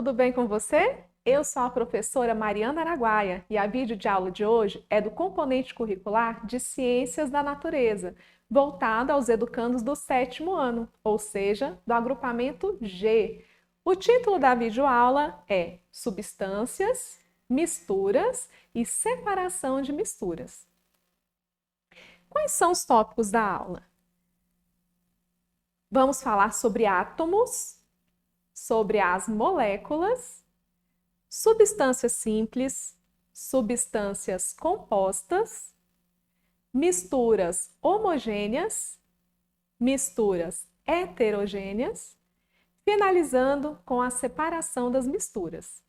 tudo bem com você? Eu sou a professora Mariana Araguaia e a vídeo de aula de hoje é do componente curricular de Ciências da Natureza, voltado aos educandos do 7º ano, ou seja, do agrupamento G. O título da videoaula é Substâncias, Misturas e Separação de Misturas. Quais são os tópicos da aula? Vamos falar sobre átomos, sobre as moléculas, substâncias simples, substâncias compostas, misturas homogêneas, misturas heterogêneas, finalizando com a separação das misturas.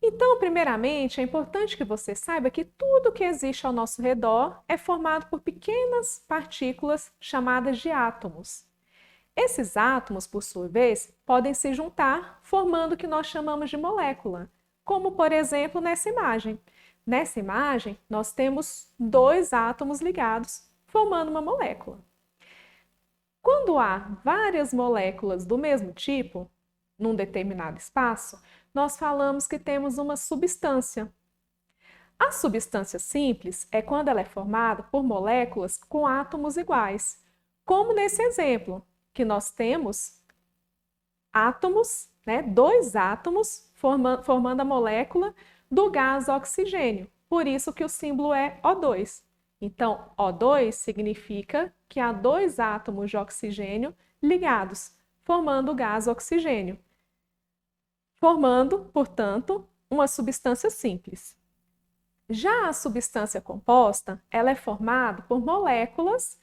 Então, primeiramente, é importante que você saiba que tudo que existe ao nosso redor é formado por pequenas partículas chamadas de átomos. Esses átomos, por sua vez, podem se juntar, formando o que nós chamamos de molécula, como, por exemplo, nessa imagem. Nessa imagem, nós temos dois átomos ligados, formando uma molécula. Quando há várias moléculas do mesmo tipo, num determinado espaço, nós falamos que temos uma substância. A substância simples é quando ela é formada por moléculas com átomos iguais, como nesse exemplo, que nós temos átomos, dois átomos formando a molécula do gás oxigênio. Por isso que o símbolo é O2. Então, O2 significa que há dois átomos de oxigênio ligados, formando o gás oxigênio. Formando, portanto, uma substância simples. Já a substância composta, ela é formada por moléculas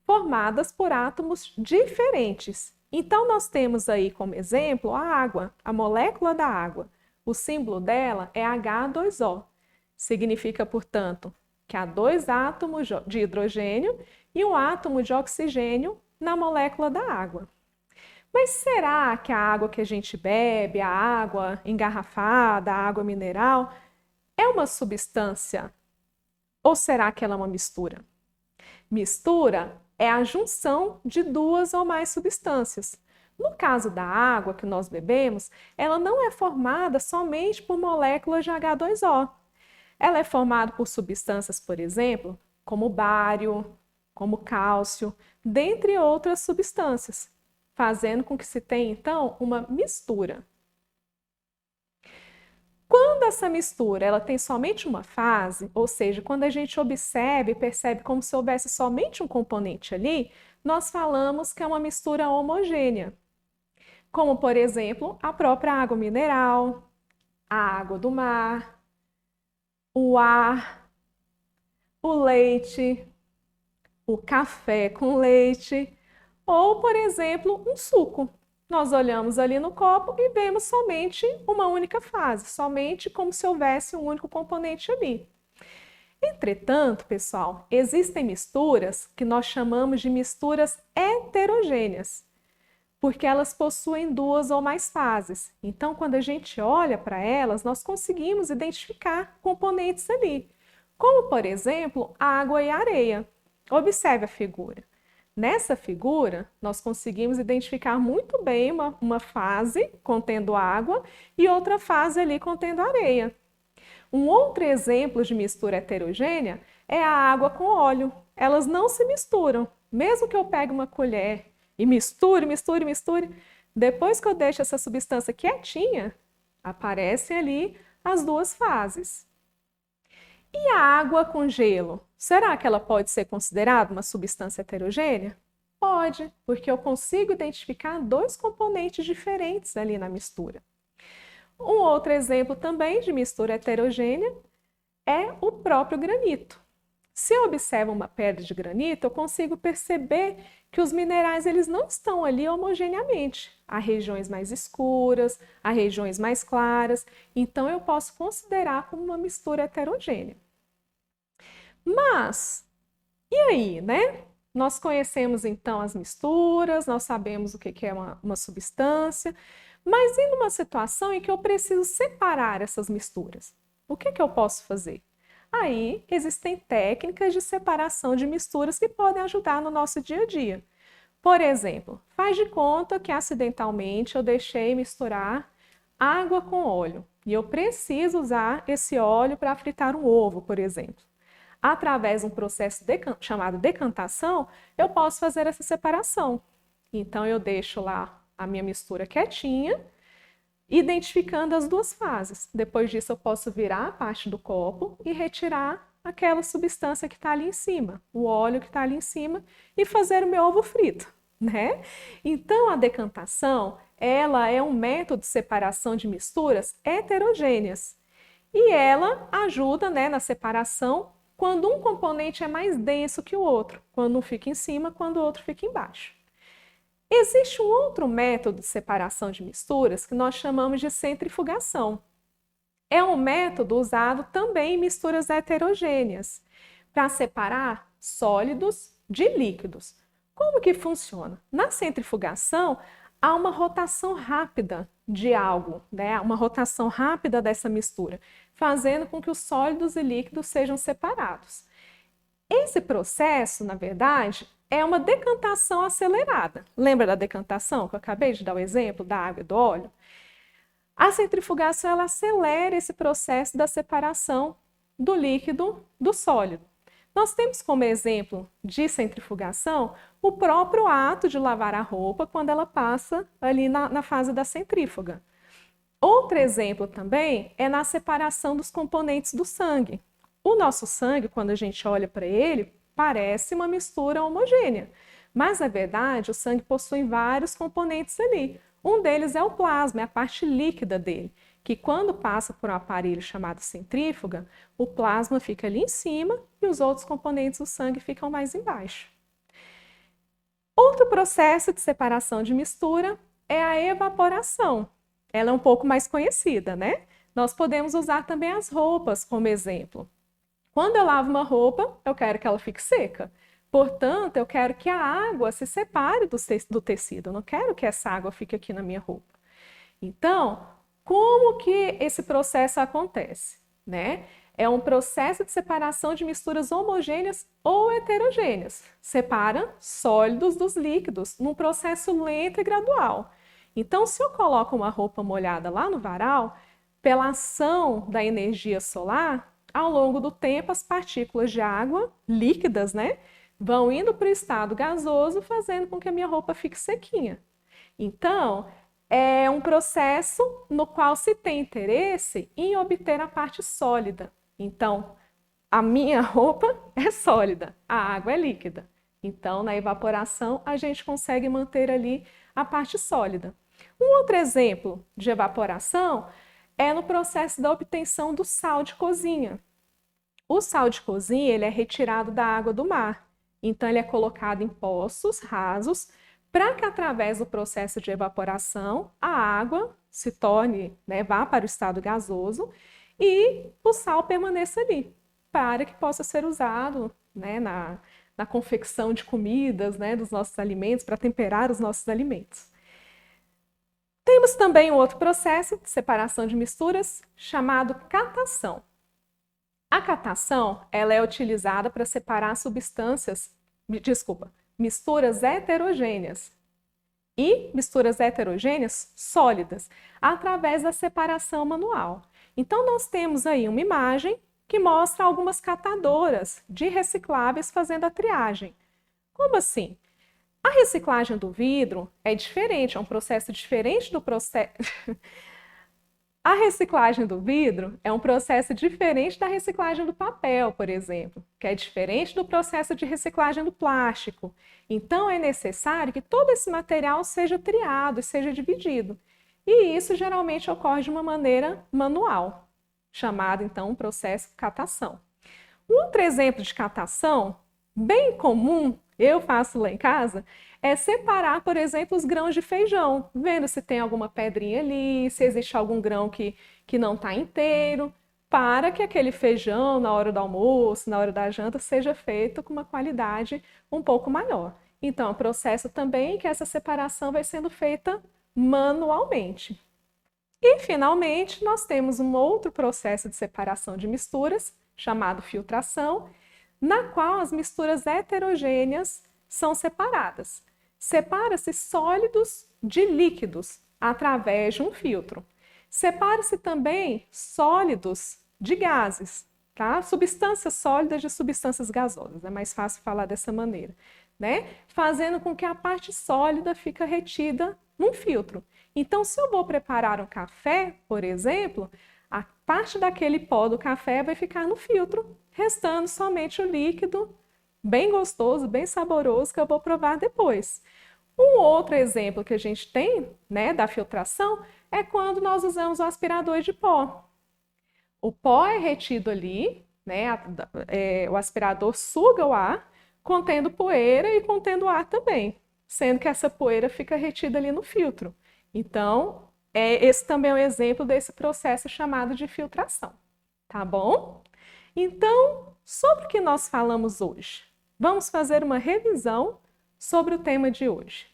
formadas por átomos diferentes. Então, nós temos aí como exemplo a água, a molécula da água. O símbolo dela é H2O. Significa, portanto, que há dois átomos de hidrogênio e um átomo de oxigênio na molécula da água. Mas será que a água que a gente bebe, a água engarrafada, a água mineral, é uma substância? Ou será que ela é uma mistura? Mistura é a junção de duas ou mais substâncias. No caso da água que nós bebemos, ela não é formada somente por moléculas de H2O. Ela é formada por substâncias, por exemplo, como bário, como cálcio, dentre outras substâncias, fazendo com que se tenha, então, uma mistura. Quando essa mistura ela tem somente uma fase, ou seja, quando a gente observa e percebe como se houvesse somente um componente ali, nós falamos que é uma mistura homogênea. Como, por exemplo, a própria água mineral, a água do mar, o ar, o leite, o café com leite, ou, por exemplo, um suco. Nós olhamos ali no copo e vemos somente uma única fase, somente como se houvesse um único componente ali. Entretanto, pessoal, existem misturas que nós chamamos de misturas heterogêneas, porque elas possuem duas ou mais fases. Então, quando a gente olha para elas, nós conseguimos identificar componentes ali, como, por exemplo, água e areia. Observe a figura. Nessa figura, nós conseguimos identificar muito bem uma fase contendo água e outra fase ali contendo areia. Um outro exemplo de mistura heterogênea é a água com óleo. Elas não se misturam. Mesmo que eu pegue uma colher e misture, depois que eu deixo essa substância quietinha, aparecem ali as duas fases. E a água com gelo? Será que ela pode ser considerada uma substância heterogênea? Pode, porque eu consigo identificar dois componentes diferentes ali na mistura. Um outro exemplo também de mistura heterogênea é o próprio granito. Se eu observo uma pedra de granito, eu consigo perceber que os minerais eles não estão ali homogeneamente. Há regiões mais escuras, há regiões mais claras, então eu posso considerar como uma mistura heterogênea. Mas, e aí, né? Nós conhecemos então as misturas, nós sabemos o que é uma substância, mas e numa situação em que eu preciso separar essas misturas? O que eu posso fazer? Aí existem técnicas de separação de misturas que podem ajudar no nosso dia a dia. Por exemplo, faz de conta que acidentalmente eu deixei misturar água com óleo e eu preciso usar esse óleo para fritar um ovo, por exemplo. Através de um processo chamado decantação, eu posso fazer essa separação. Então, eu deixo lá a minha mistura quietinha, identificando as duas fases. Depois disso, eu posso virar a parte do copo e retirar aquela substância que está ali em cima, o óleo que está ali em cima, e fazer o meu ovo frito, né? Então, a decantação, ela é um método de separação de misturas heterogêneas. E ela ajuda, né, na separação quando um componente é mais denso que o outro, quando um fica em cima, quando o outro fica embaixo. Existe um outro método de separação de misturas que nós chamamos de centrifugação. É um método usado também em misturas heterogêneas, para separar sólidos de líquidos. Como que funciona? Na centrifugação, há uma rotação rápida de algo, né? Uma rotação rápida dessa mistura, fazendo com que os sólidos e líquidos sejam separados. Esse processo, na verdade, é uma decantação acelerada. Lembra da decantação que eu acabei de dar o exemplo da água e do óleo? A centrifugação ela acelera esse processo da separação do líquido do sólido. Nós temos como exemplo de centrifugação o próprio ato de lavar a roupa quando ela passa ali na fase da centrífuga. Outro exemplo também é na separação dos componentes do sangue. O nosso sangue, quando a gente olha para ele, parece uma mistura homogênea, mas na verdade o sangue possui vários componentes ali. Um deles é o plasma, é a parte líquida dele, que quando passa por um aparelho chamado centrífuga, o plasma fica ali em cima e os outros componentes do sangue ficam mais embaixo. Outro processo de separação de mistura é a evaporação. Ela é um pouco mais conhecida, né? Nós podemos usar também as roupas como exemplo. Quando eu lavo uma roupa, eu quero que ela fique seca. Portanto, eu quero que a água se separe do tecido. Eu não quero que essa água fique aqui na minha roupa. Então, como que esse processo acontece, né? É um processo de separação de misturas homogêneas ou heterogêneas. Separa sólidos dos líquidos num processo lento e gradual. Então, se eu coloco uma roupa molhada lá no varal, pela ação da energia solar, ao longo do tempo as partículas de água líquidas, né, vão indo para o estado gasoso, fazendo com que a minha roupa fique sequinha. Então, é um processo no qual se tem interesse em obter a parte sólida. Então, a minha roupa é sólida, a água é líquida. Então, na evaporação, a gente consegue manter ali a parte sólida. Um outro exemplo de evaporação é no processo da obtenção do sal de cozinha. O sal de cozinha ele é retirado da água do mar. Então, ele é colocado em poços rasos para que, através do processo de evaporação, a água se torne, né, vá para o estado gasoso e o sal permaneça ali, para que possa ser usado, né, na confecção de comidas, né, dos nossos alimentos, para temperar os nossos alimentos. Temos também um outro processo de separação de misturas chamado catação. A catação ela é utilizada para separar misturas heterogêneas e misturas heterogêneas sólidas através da separação manual. Então, nós temos aí uma imagem que mostra algumas catadoras de recicláveis fazendo a triagem. Como assim? A reciclagem do vidro é diferente, é um processo diferente do processo... A reciclagem do vidro é um processo diferente da reciclagem do papel, por exemplo, que é diferente do processo de reciclagem do plástico. Então, é necessário que todo esse material seja triado e seja dividido. E isso geralmente ocorre de uma maneira manual, chamado então processo de catação. Um outro exemplo de catação, bem comum, eu faço lá em casa, é separar, por exemplo, os grãos de feijão, vendo se tem alguma pedrinha ali, se existe algum grão que não está inteiro, para que aquele feijão, na hora do almoço, na hora da janta, seja feito com uma qualidade um pouco maior. Então, é um processo também que essa separação vai sendo feita manualmente. E, finalmente, nós temos um outro processo de separação de misturas, chamado filtração, na qual as misturas heterogêneas são separadas. Separa-se sólidos de líquidos através de um filtro. Separa-se também sólidos de gases, tá? Substâncias sólidas de substâncias gasosas, é mais fácil falar dessa maneira, né? Fazendo com que a parte sólida fique retida num filtro. Então, se eu vou preparar um café, por exemplo, a parte daquele pó do café vai ficar no filtro, restando somente o líquido, bem gostoso, bem saboroso, que eu vou provar depois. Um outro exemplo que a gente tem, né, da filtração é quando nós usamos o aspirador de pó. O pó é retido ali, né, o aspirador suga o ar, contendo poeira e contendo ar também, sendo que essa poeira fica retida ali no filtro. Então, esse também é um exemplo desse processo chamado de filtração, tá bom? Então, sobre o que nós falamos hoje? Vamos fazer uma revisão sobre o tema de hoje.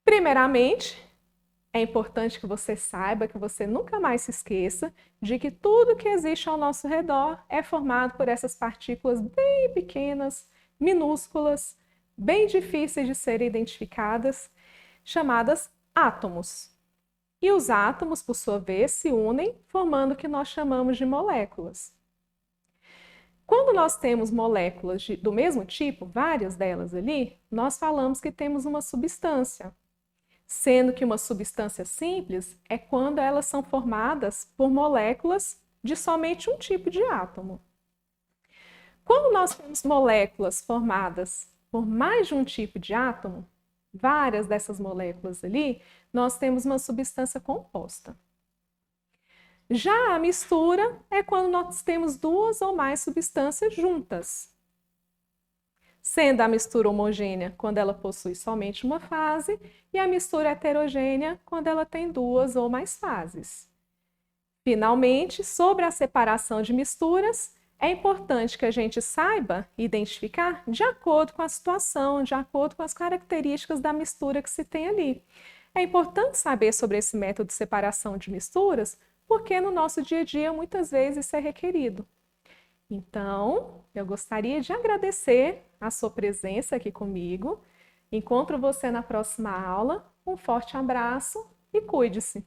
Primeiramente, é importante que você saiba, que você nunca mais se esqueça de que tudo que existe ao nosso redor é formado por essas partículas bem pequenas, minúsculas, bem difíceis de serem identificadas, chamadas átomos. E os átomos, por sua vez, se unem, formando o que nós chamamos de moléculas. Quando nós temos moléculas do mesmo tipo, várias delas ali, nós falamos que temos uma substância. Sendo que uma substância simples é quando elas são formadas por moléculas de somente um tipo de átomo. Quando nós temos moléculas formadas por mais de um tipo de átomo, várias dessas moléculas ali, nós temos uma substância composta. Já a mistura é quando nós temos duas ou mais substâncias juntas. Sendo a mistura homogênea quando ela possui somente uma fase e a mistura heterogênea quando ela tem duas ou mais fases. Finalmente, sobre a separação de misturas, é importante que a gente saiba identificar de acordo com a situação, de acordo com as características da mistura que se tem ali. É importante saber sobre esse método de separação de misturas, porque no nosso dia a dia muitas vezes isso é requerido. Então, eu gostaria de agradecer a sua presença aqui comigo. Encontro você na próxima aula. Um forte abraço e cuide-se!